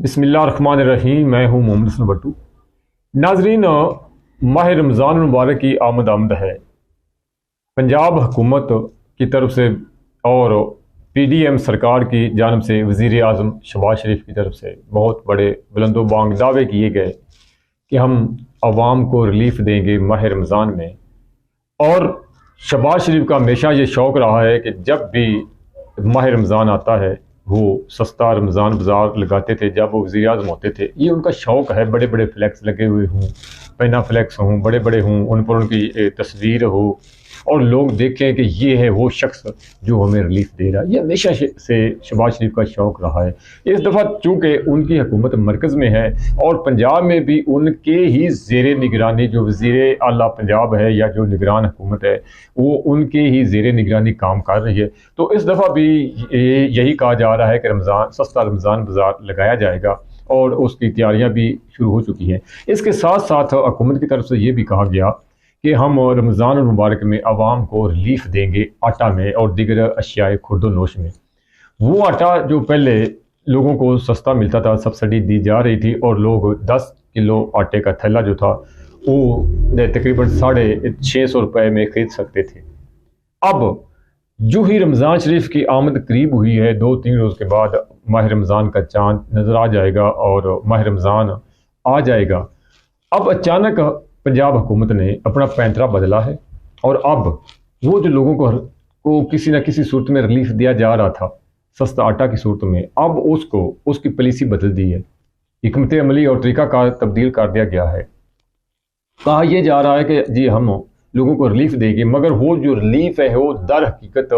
बिस्मिल्लाहिर्रहमानिर्रहीम। मैं हूँ मोहम्मद हसन भट्टू। नाजरीन, माह रमज़ान मुबारक की आमद आमद है। पंजाब हुकूमत की तरफ से और PDM सरकार की जानब से वज़ीर आज़म शहबाज शरीफ की तरफ से बहुत बड़े बुलंदोबांग दावे किए गए कि हम आवाम को रिलीफ देंगे माह रमज़ान में। और शहबाज शरीफ का हमेशा ये शौक़ रहा है कि जब भी माह रमज़ान आता है वो सस्ता रमज़ान बाज़ार लगाते थे जब वो वज़ीर आज़म होते थे। ये उनका शौक़ है, बड़े बड़े फ्लैक्स लगे हुए हों, पेना फ्लैक्स हों, बड़े बड़े हों, उन पर उनकी तस्वीर हो और लोग देखें कि ये है वो शख्स जो हमें रिलीफ दे रहा है। ये हमेशा से शहबाज शरीफ का शौक़ रहा है। इस दफ़ा चूँकि उनकी हुकूमत मरकज़ में है और पंजाब में भी उनके ही ज़ेर निगरानी जो वज़ीर आला पंजाब है या जो निगरान हुकूमत है वो उनके ही ज़ेर निगरानी काम कर रही है। तो इस दफ़ा भी यही कहा जा रहा है कि सस्ता रमज़ान बाज़ार लगाया जाएगा और उसकी तैयारियां भी शुरू हो चुकी हैं। इसके साथ साथ हुकूमत की तरफ से ये भी कहा गया कि हम रमज़ान मुबारक में आवाम को रिलीफ देंगे आटा में और दीगर अशियाए खुर्द नोश में। वो आटा जो पहले लोगों को सस्ता मिलता था, सब्सिडी दी जा रही थी और लोग 10 किलो आटे का थैला जो था वो तकरीबन 650 रुपये में ख़रीद सकते थे। अब जो ही रमज़ान शरीफ की आमद करीब हुई है, 2-3 रोज़ के बाद माह रमज़ान का चाँद नज़र आ जाएगा और माह रमज़ान आ जाएगा। अब अचानक पंजाब हुकूमत ने अपना पैंतरा बदला है और अब वो जो लोगों को किसी न किसी सूरत में रिलीफ दिया जा रहा था सस्ता आटा की सूरत में, अब उसकी पॉलिसी बदल दी है। हिकमत अमली और तरीक़ाकार तब्दील कर दिया गया है। कहा यह जा रहा है कि जी हम लोगों को रिलीफ देंगे, मगर वो जो रिलीफ है वो दर हकीकत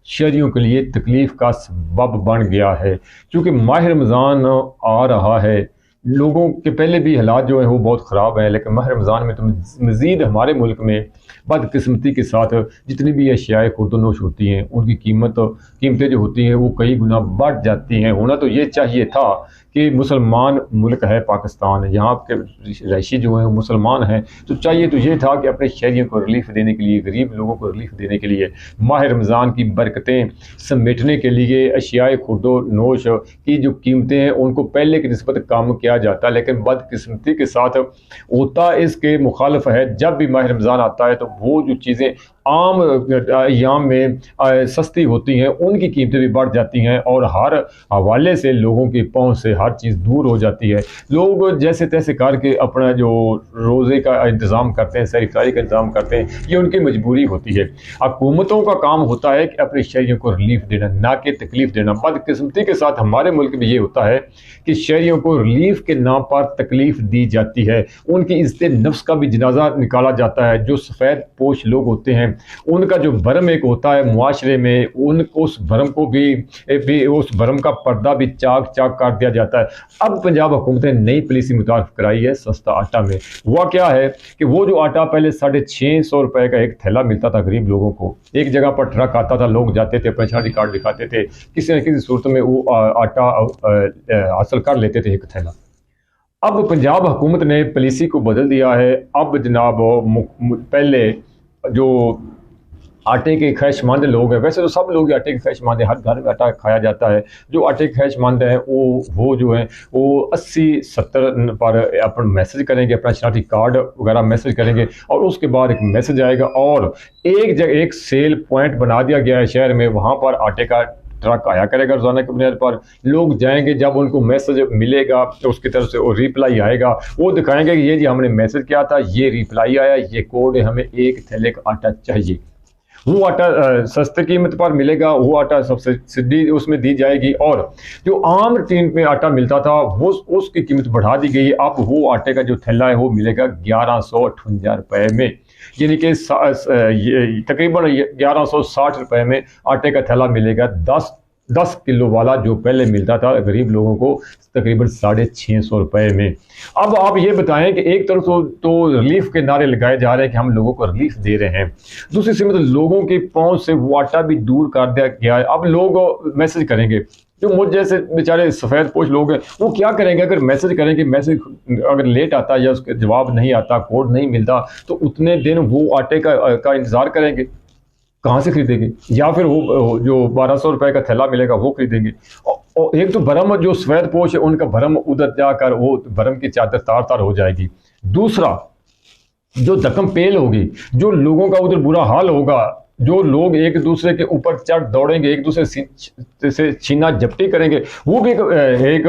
शहरियों के लिए तकलीफ़ का सबब बन गया है। क्योंकि माह रमज़ान आ रहा है, लोगों के पहले भी हालात जो हैं वो बहुत ख़राब हैं, लेकिन माह रमज़ान में तो मज़ीद हमारे मुल्क में बदकिस्मती के साथ जितनी भी अशियाए खुर्दनोश होती हैं उनकी कीमतें जो होती हैं वो कई गुना बढ़ जाती हैं। होना तो ये चाहिए था कि मुसलमान मुल्क है पाकिस्तान, यहाँ के रहायशी जो हैं वो मुसलमान हैं, तो चाहिए तो ये था कि अपने शहरियों को रिलीफ देने के लिए, गरीब लोगों को रिलीफ देने के लिए, माह रमज़ान की बरकतें समेटने के लिए अशियाए खुर्दनोश की जो कीमतें हैं उनको पहले की निस्बत कम किया जाता। लेकिन बदकिस्मती के साथ होता इसके मुखालिफ है। जब भी माह रमज़ान आता है तो वो जो चीज़ें आम अय्याम में सस्ती होती हैं उनकी कीमतें भी बढ़ जाती हैं और हर हवाले से लोगों की पहुंच से हर चीज़ दूर हो जाती है। लोग जैसे तैसे करके अपना जो रोज़े का इंतज़ाम करते हैं, सहरी इफ्तारी का इंतज़ाम करते हैं, ये उनकी मजबूरी होती है। हुकूमतों का काम होता है कि अपने शहरियों को रिलीफ देना, ना कि तकलीफ़ देना। बदकिस्मती के साथ हमारे मुल्क में ये होता है कि शहरियों को रिलीफ के नाम पर तकलीफ़ दी जाती है, उनकी इज़्ज़त नफ्स का भी जनाजा निकाला जाता है। जो सफ़ेद पोश लोग होते हैं उनका जो भरम एक होता है मुआशरे में, उनको उस भरम को भी उस भरम का पर्दा भी चाक चाक कर दिया जाता है। अब पंजाब हुकूमत ने नई पॉलिसी मुतारिफ कराई है सस्ता आटा में। हुआ क्या है कि वो जो आटा पहले 650 रुपये का एक थैला मिलता था गरीब लोगों को, एक जगह पर ट्रक आता था, लोग जाते थे, पहचान कार्ड दिखाते थे, किसी न किसी सूरत में वो आटा हासिल कर लेते थे एक थैला। अब पंजाब हुकूमत ने पॉलिसी को बदल दिया है। अब जनाब पहले जो आटे के ख्वाहिशमंद लोग हैं, वैसे तो सब लोग आटे के ख्वाहिशमंद हैं, हर घर में आटा खाया जाता है। जो आटे के ख्वाहिशमंद हैं वो जो हैं वो 80-70 पर अपन मैसेज करेंगे, अपना शनाख्ती कार्ड वगैरह मैसेज करेंगे और उसके बाद एक मैसेज आएगा और एक जगह एक सेल पॉइंट बना दिया गया है शहर में, वहाँ पर आटे का ट्रक आया करेगा रोज़ाना की बुनियाद पर। लोग जाएंगे, जब उनको मैसेज मिलेगा तो उसकी तरफ से वो रिप्लाई आएगा, वो दिखाएंगे कि ये जी हमने मैसेज किया था, ये रिप्लाई आया, ये कोड है, हमें एक थैले का आटा चाहिए। वो आटा सस्ते कीमत पर मिलेगा, वो आटा सब्सिडी उसमें दी जाएगी और जो आम रूटीन में आटा मिलता था वो उसकी कीमत बढ़ा दी गई। अब वो आटे का जो थैला है वो मिलेगा 1158 रुपये में, यानी कि तकरीबन 1160 रुपये में आटे का थैला मिलेगा। 10 किलो वाला जो पहले मिलता था गरीब लोगों को तकरीबन 650 रुपये में। अब आप ये बताएं कि एक तरफ तो रिलीफ के नारे लगाए जा रहे हैं कि हम लोगों को रिलीफ दे रहे हैं, दूसरी से मतलब लोगों की पहुंच से वो आटा भी दूर कर दिया गया है। अब लोग मैसेज करेंगे, जो मुझ जैसे बेचारे सफ़ेद पोश लोग हैं वो क्या करेंगे, अगर मैसेज करेंगे, मैसेज अगर लेट आता या उसका जवाब नहीं आता, कोड नहीं मिलता, तो उतने दिन वो आटे का इंतज़ार करेंगे। कहाँ से खरीदेंगे? या फिर वो जो 1200 रुपए का थैला मिलेगा वो खरीदेंगे। और एक तो भरम जो सफेद पोश है उनका भरम उधर जाकर वो भरम की चादर तार तार हो जाएगी। दूसरा जो धक्कम पेल होगी, जो लोगों का उधर बुरा हाल होगा, जो लोग एक दूसरे के ऊपर चढ़ दौड़ेंगे, एक दूसरे से छीना झपटी करेंगे, वो भी एक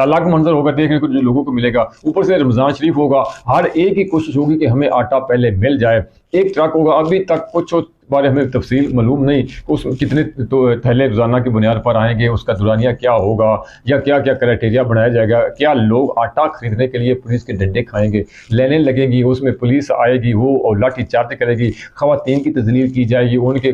अलग मंजर होगा देखने को जो लोगों को मिलेगा। ऊपर से रमज़ान शरीफ होगा, हर एक की कोशिश होगी कि हमें आटा पहले मिल जाए। एक ट्रक होगा, अभी तक कुछ बारे हमें तफसील मालूम नहीं, उस कितने तो थैले रोज़ाना की बुनियाद पर आएंगे, उसका दुरानिया क्या होगा, या क्या क्या क्राइटेरिया बनाया जाएगा। क्या लोग आटा खरीदने के लिए पुलिस के डंडे खाएंगे, लाइनें लगेंगी, उसमें पुलिस आएगी, वो लाठी चार्ज करेगी, खवातीन की तजलील की जाएगी, उनके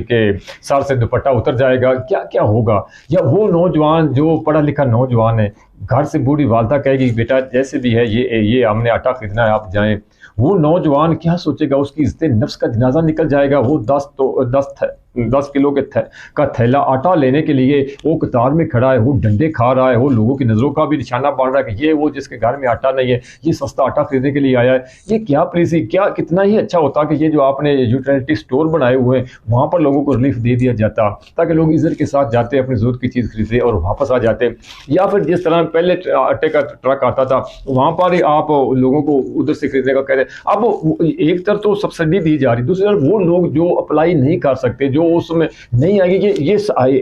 के सर से दुपट्टा उतर जाएगा, क्या क्या होगा। या वो नौजवान जो पढ़ा लिखा नौजवान है, घर से बूढ़ी वालदा कहेगी बेटा जैसे भी है ये हमने आटा खरीदना है आप जाएं, वो नौजवान क्या सोचेगा, उसकी इज्जत नफ्स का जनाजा निकल जाएगा। वो 10 किलो का थैला आटा लेने के लिए वो कतार में खड़ा है, वो डंडे खा रहा है, वो लोगों की नज़रों का भी निशाना बन रहा है कि ये वो जिसके घर में आटा नहीं है, ये सस्ता आटा खरीदने के लिए आया है। ये क्या पॉलिसी, क्या कितना ही अच्छा होता कि ये जो आपने यूटिलिटी स्टोर बनाए हुए हैं वहाँ पर लोगों को रिलीफ दे दिया जाता, ताकि लोग इज्जत के साथ जाते अपनी ज़रूरत की चीज़ खरीदते और वापस आ जाते। या फिर जिस तरह पहले आटे का ट्रक आता था, वहाँ पर ही आप लोगों को उधर से खरीदने का कहते। अब एक तरफ तो सब्सिडी दी जा रही, दूसरी तरफ वो लोग जो अप्लाई नहीं कर सकते, जो उसमें नहीं आएगी, ये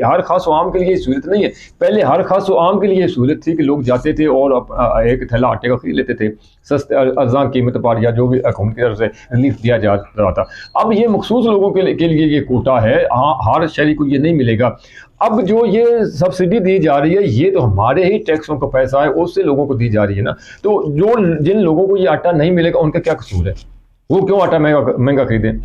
हर खास आम के लिए सहूलत नहीं है। पहले हर खास आम के लिए सहूलत थी कि लोग जाते थे और एक थैला आटे का खरीद लेते थे सस्ते अर्जा कीमत पर, या जो भी हुकूमत की तरफ से रिलीफ दिया जा रहा था। अब ये मखसूस लोगों के लिए ये कोटा है, हाँ हर शहरी को ये नहीं मिलेगा। अब जो ये सब्सिडी दी जा रही है, ये तो हमारे ही टैक्सों का पैसा है, उससे लोगों को दी जा रही है ना। तो जिन लोगों को ये आटा नहीं मिलेगा उनका क्या कसूर है, वो क्यों आटा महंगा खरीदें,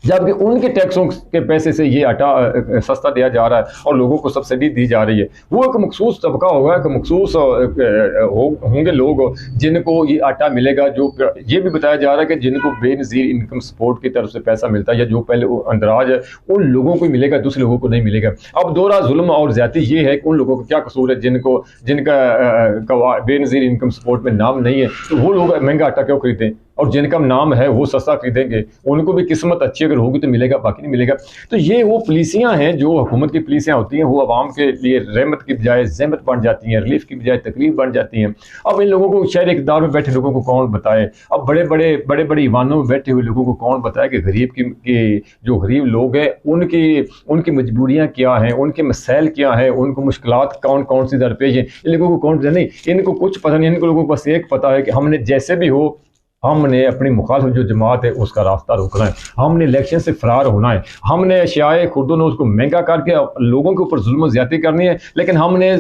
जबकि उनके टैक्सों के पैसे से ये आटा सस्ता दिया जा रहा है और लोगों को सब्सिडी दी जा रही है। वो एक मखसूस तबका होगा, एक मखसूस होंगे लोग जिनको ये आटा मिलेगा। जो ये भी बताया जा रहा है कि जिनको बेनज़ीर इनकम सपोर्ट की तरफ से पैसा मिलता है, या जो पहले अंदराज है, उन लोगों को मिलेगा, दूसरे लोगों को नहीं मिलेगा। अब दोहरा जुल्म और ज्यादती ये है कि उन लोगों का क्या कसूर है जिनका बेनज़ीर इनकम सपोर्ट में नाम नहीं है, तो वो लोग महंगा आटा क्यों खरीदें, और जिनका नाम है वो सस्ता खरीदेंगे। उनको भी किस्मत अच्छी अगर होगी तो मिलेगा, बाकी नहीं मिलेगा। तो ये वो पुलिसियाँ हैं जो हुकूमत की पुलिसियाँ होती हैं, वो आवाम के लिए रहमत की बजाय ज़हमत बन जाती हैं, रिलीफ की बजाय तकलीफ बन जाती हैं। अब इन लोगों को शहर इक़्तिदार में बैठे लोगों को कौन बताए, अब बड़े बड़े ईवानों में बैठे हुए लोगों को कौन बताए कि गरीब की जो गरीब लोग हैं उनकी मजबूरियाँ क्या हैं, उनके मसाइल क्या हैं, उनको मुश्किलात कौन कौन सी दरपेश हैं। इन लोगों को कौन नहीं, इनको कुछ पता नहीं। इनको लोगों को बस एक पता है कि हमने जैसे भी हो, हमने अपनी मुखालिफ जो जमात है उसका रास्ता रोकना है, हमने इलेक्शन से फरार होना है, हमने अशियाए खुर्दों उसको महंगा करके लोगों के ऊपर जुल्म ज़्यादती करनी है। लेकिन हमने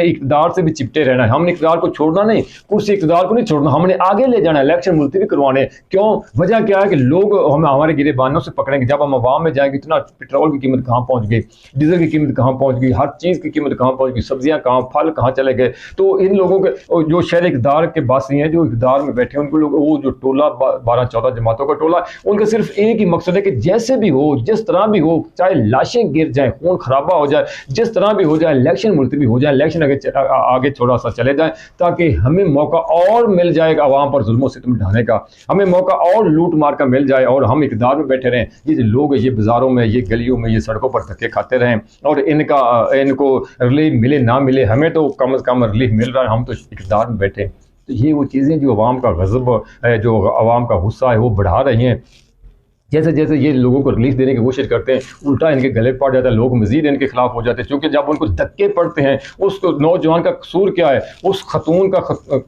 इक़्तिदार से भी चिपटे रहना है, हमने इक़्तिदार को छोड़ना नहीं, कुर्सी इक़्तिदार को नहीं छोड़ना, हमने आगे ले जाना है, इलेक्शन मुलतवी करवाने। क्यों, वजह क्या है कि लोग हमारे गिरेबानों से पकड़ेंगे। जब हम अवाम में जाएंगे, इतना पेट्रोल की कीमत कहाँ पहुँच गई, डीजल की कीमत कहाँ पहुँच गई, हर चीज़ की कीमत कहाँ पहुँच गई, सब्जियाँ कहाँ, फल कहाँ चले गए। तो इन लोगों के जो शहर इक़्तिदार के बासी हैं, जो इक़्तिदार में बैठे हैं, उनको लोग वो जो टोला 12-14 जमातों का टोला, उनका सिर्फ एक ही मकसद है कि जैसे भी हो, जिस तरह भी हो, चाहे लाशें गिर जाए, खून खराबा हो जाए, जिस तरह भी हो जाए, इलेक्शन मुलतवी हो जाए, इलेक्शन आगे थोड़ा सा चले जाए, ताकि हमें मौका और मिल जाएगा आवाम पर जुल्म सितम ढाने का, हमें मौका और लूट मार का मिल जाए, और हम इक़्तिदार में बैठे रहें। ये लोग ये बाज़ारों में, ये गलियों में, ये सड़कों पर धक्के खाते रहें, और इनको रिलीफ मिले ना मिले, हमें तो कम अज़ कम रिलीफ मिल रहा है, हम तो इक़्तिदार में बैठे। तो ये वो चीज़ें जो अवाम का गज़ब है, जो अवाम का गुस्सा है, वो बढ़ा रही हैं। जैसे जैसे ये लोगों को रिलीफ देने की कोशिश करते हैं, उल्टा इनके गले पड़ जाता है, लोग मजीद इनके खिलाफ हो जाते हैं। क्योंकि जब उनको धक्के पड़ते हैं, उस नौजवान का कसूर क्या है, उस खतून का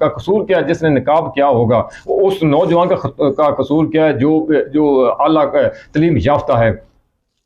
कसूर क्या है जिसने निकाब किया होगा, उस नौजवान का कसूर क्या है जो आला तलीम याफ्ता है।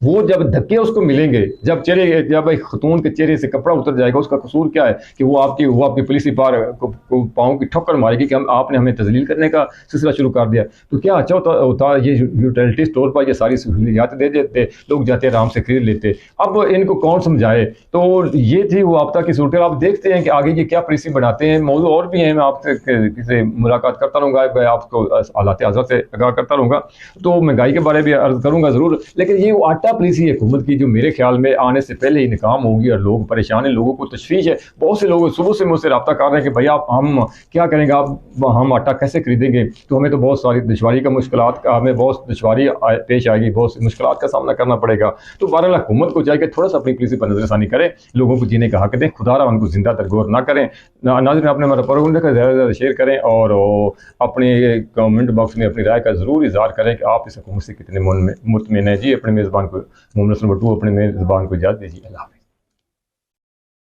वो जब धक्के उसको मिलेंगे, जब एक खतून के चेहरे से कपड़ा उतर जाएगा, उसका कसूर क्या है कि वो आपकी पुलिस पार को पाँव की ठोकर मारेगी कि आपने हमें तजलील करने का सिलसिला शुरू कर दिया। तो क्या अच्छा होता ये यूटिलिटी स्टोर पर ये सारी सहूलियात दे देते, लोग जाते आराम से खरीद लेते। अब इनको कौन समझाए। तो ये थी वो आपदा की सूरत। आप देखते हैं कि आगे ये क्या पॉलिसी बनाते हैं। मौजूद और भी हैं, मैं आपसे मुलाकात करता रहूँगा, मैं आपको हालात हज़रत से आगाह करता रहूँगा। तो महंगाई के बारे में अर्ज़ करूँगा ज़रूर, लेकिन ये वो आटा आला पॉलिसी हुकूमत की जो मेरे ख्याल में आने से पहले ही नाकाम होगी और लोग परेशान हैं, लोगों को तशवीश है। बहुत से लोग सुबह से मुझसे रब्ता कर रहे हैं कि भैया हम क्या करेंगे, आप हम आटा कैसे खरीदेंगे, तो हमें तो बहुत सारी दुश्वारी का मुश्किलात का हमें बहुत दुश्वारी पेश आएगी, बहुत सी मुश्किलात का सामना करना पड़ेगा। तो बहरहाल हुकूमत को चाहिए कि थोड़ा सा अपनी पॉलिसी पर नजरसानी करें, लोगों को जीने का हक दें, खुदारा उनको जिंदा दरगोर ना करें। नाज़रीन, आपने हमारा प्रोग्राम देखा, ज़्यादा से ज़्यादा शेयर करें और अपने कमेंट बॉक्स में अपनी राय का ज़रूर इज़हार करें कि आप इस हुकूमत से कितने मुतमिन हैं। जी, अपने मेज़बान को मोहम्मद नस्रुल भट्टू अपने मेज़बान को इजाज़त दीजिए। अल्लाह हाफ़िज़।